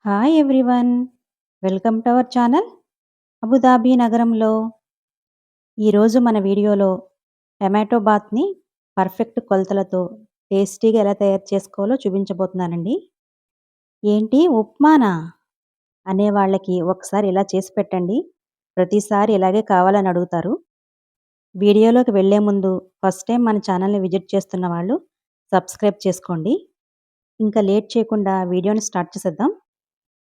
Hi everyone. Welcome to our channel Abu Dhabi నగరంలో. ఈరోజు మన వీడియోలో టమాటో బాత్ని పర్ఫెక్ట్ కొలతలతో టేస్టీగా ఎలా తయారు చేసుకోవాలో చూపించబోతున్నానండి. ఏంటి ఉప్మానా అనే వాళ్ళకి ఒకసారి ఇలా చేసి పెట్టండి. ప్రతిసారి ఇలాగే కావాలని అడుగుతారు. వీడియోలోకి వెళ్ళే ముందు ఫస్ట్ టైం మన ఛానల్ని విజిట్ చేస్తున్న వాళ్ళు సబ్స్క్రైబ్ చేసుకోండి. ఇంకా లేట్ చేయకుండా వీడియోని స్టార్ట్ చేసేద్దాం.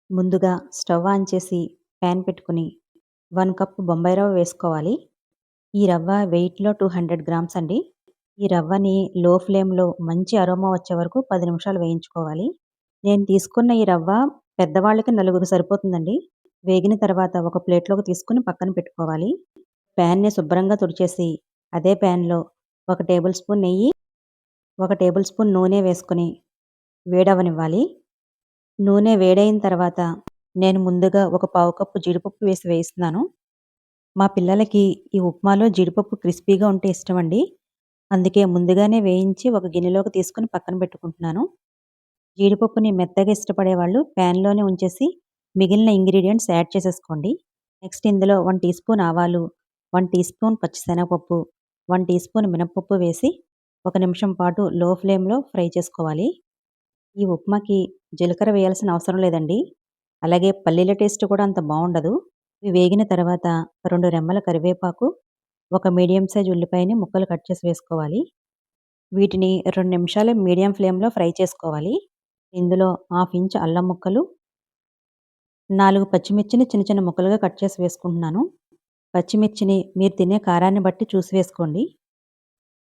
ముందుగా స్టవ్ ఆన్ చేసి ప్యాన్ పెట్టుకుని 1 కప్ బొంబాయి రవ్వ వేసుకోవాలి. ఈ రవ్వ వెయిట్లో 200 గ్రామ్స్ అండి. ఈ రవ్వని లో ఫ్లేమ్లో మంచి అరోమా వచ్చే వరకు 10 నిమిషాలు వేయించుకోవాలి. నేను తీసుకున్న ఈ రవ్వ పెద్దవాళ్ళకి నలుగురు సరిపోతుందండి. వేగిన తర్వాత ఒక ప్లేట్లోకి తీసుకుని పక్కన పెట్టుకోవాలి. ప్యాన్ని శుభ్రంగా తుడిచేసి అదే ప్యాన్లో 1 టేబుల్ స్పూన్ నెయ్యి, 1 టేబుల్ స్పూన్ నూనె వేసుకుని వేడవనివ్వాలి. నూనె వేడైన తర్వాత నేను ముందుగా ఒక పావు కప్పు జీడిపప్పు వేయిస్తున్నాను. మా పిల్లలకి ఈ ఉప్మాలో జీడిపప్పు క్రిస్పీగా ఉంటే ఇష్టమండి. అందుకే ముందుగానే వేయించి ఒక గిన్నెలోకి తీసుకుని పక్కన పెట్టుకుంటున్నాను. జీడిపప్పుని మెత్తగా ఇష్టపడేవాళ్ళు ప్యాన్లోనే ఉంచేసి మిగిలిన ఇంగ్రీడియంట్స్ యాడ్ చేసేసుకోండి. నెక్స్ట్ ఇందులో 1 టీ స్పూన్ ఆవాలు, 1 టీ స్పూన్ పచ్చిశనగపప్పు, 1 టీ స్పూన్ మినపప్పు వేసి 1 నిమిషం పాటు లో ఫ్లేమ్లో ఫ్రై చేసుకోవాలి. ఈ ఉప్మాకి జీలకర్ర వేయాల్సిన అవసరం లేదండి. అలాగే పల్లీల టేస్ట్ కూడా అంత బాగుండదు. ఇవి వేగిన తర్వాత 2 రెమ్మల కరివేపాకు, 1 మీడియం సైజ్ ఉల్లిపాయని ముక్కలు కట్ చేసి వేసుకోవాలి. వీటిని 2 నిమిషాలు మీడియం ఫ్లేమ్లో ఫ్రై చేసుకోవాలి. ఇందులో 1/2 ఇంచ్ అల్లం ముక్కలు, 4 పచ్చిమిర్చిని చిన్న చిన్న ముక్కలుగా కట్ చేసి వేసుకుంటున్నాను. పచ్చిమిర్చిని మీరు తినే కారాన్ని బట్టి చూసి వేసుకోండి.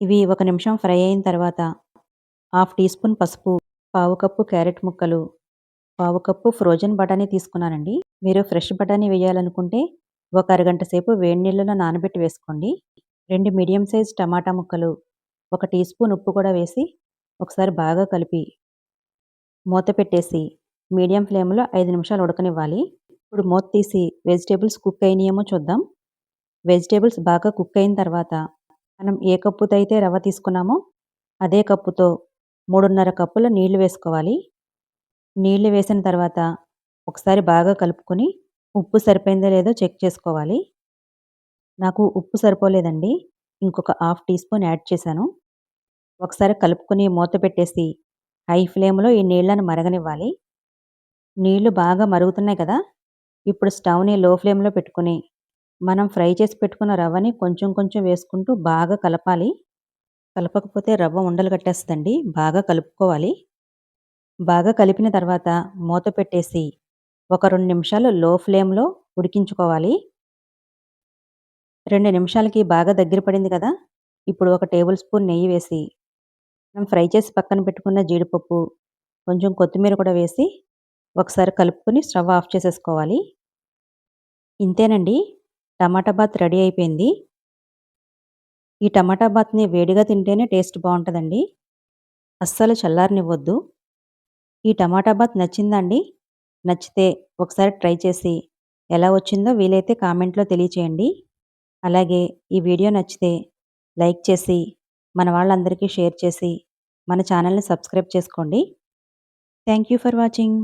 ఇవి 1 నిమిషం ఫ్రై అయిన తర్వాత 1/2 టీ స్పూన్ పసుపు, పావు కప్పు క్యారెట్ ముక్కలు, పావు కప్పు ఫ్రోజన్ బఠానీ తీసుకున్నానండి. మీరు ఫ్రెష్ బఠానీ వేయాలనుకుంటే ఒక అరగంట సేపు వేడి నీళ్ళలో నానబెట్టి వేసుకోండి. 2 మీడియం సైజ్ టమాటా ముక్కలు, 1 టీ స్పూన్ ఉప్పు కూడా వేసి ఒకసారి బాగా కలిపి మూత పెట్టేసి మీడియం ఫ్లేమ్లో 5 నిమిషాలు ఉడకనివ్వాలి. ఇప్పుడు మూత తీసి వెజిటేబుల్స్ కుక్ అయినాయేమో చూద్దాం. వెజిటేబుల్స్ బాగా కుక్ అయిన తర్వాత మనం ఏ కప్పుతో అయితే రవ్వ తీసుకున్నామో అదే కప్పుతో 3.5 కప్పుల నీళ్లు వేసుకోవాలి. నీళ్లు వేసిన తర్వాత ఒకసారి బాగా కలుపుకొని ఉప్పు సరిపోయిందో లేదో చెక్ చేసుకోవాలి. నాకు ఉప్పు సరిపోలేదండి. ఇంకొక 1/2 టీ స్పూన్ యాడ్ చేశాను. ఒకసారి కలుపుకొని మూత పెట్టేసి హై ఫ్లేమ్లో ఈ నీళ్లను మరగనివ్వాలి. నీళ్లు బాగా మరుగుతున్నాయి కదా! ఇప్పుడు స్టవ్‌ని లో ఫ్లేమ్లో పెట్టుకుని మనం ఫ్రై చేసి పెట్టుకున్న రవ్వని కొంచెం కొంచెం వేసుకుంటూ బాగా కలపాలి. కలపకపోతే రవ్వ ఉండలు కట్టేస్తదండి. బాగా కలుపుకోవాలి. బాగా కలిపిన తర్వాత మూత పెట్టేసి ఒక 2 నిమిషాలు లో ఫ్లేమ్లో ఉడికించుకోవాలి. 2 నిమిషాలకి బాగా దగ్గర పడింది కదా! ఇప్పుడు 1 టేబుల్ స్పూన్ నెయ్యి వేసి మనం ఫ్రై చేసి పక్కన పెట్టుకున్న జీడిపప్పు, కొంచెం కొత్తిమీర కూడా వేసి ఒకసారి కలుపుకొని స్టవ్ ఆఫ్ చేసేసుకోవాలి. ఇంతేనండి, టమాటా బాత్ రెడీ అయిపోయింది. ఈ టమాటా బాత్ని వేడిగా తింటేనే టేస్ట్ బాగుంటుందండి. అస్సలు చల్లారనివ్వద్దు. ఈ టమాటా బాత్ నచ్చిందా అండి? నచ్చితే ఒకసారి ట్రై చేసి ఎలా వచ్చిందో వీలైతే కామెంట్లో తెలియచేయండి. అలాగే ఈ వీడియో నచ్చితే లైక్ చేసి మన వాళ్ళందరికీ షేర్ చేసి మన ఛానల్ని సబ్స్క్రైబ్ చేసుకోండి. Thank you for watching.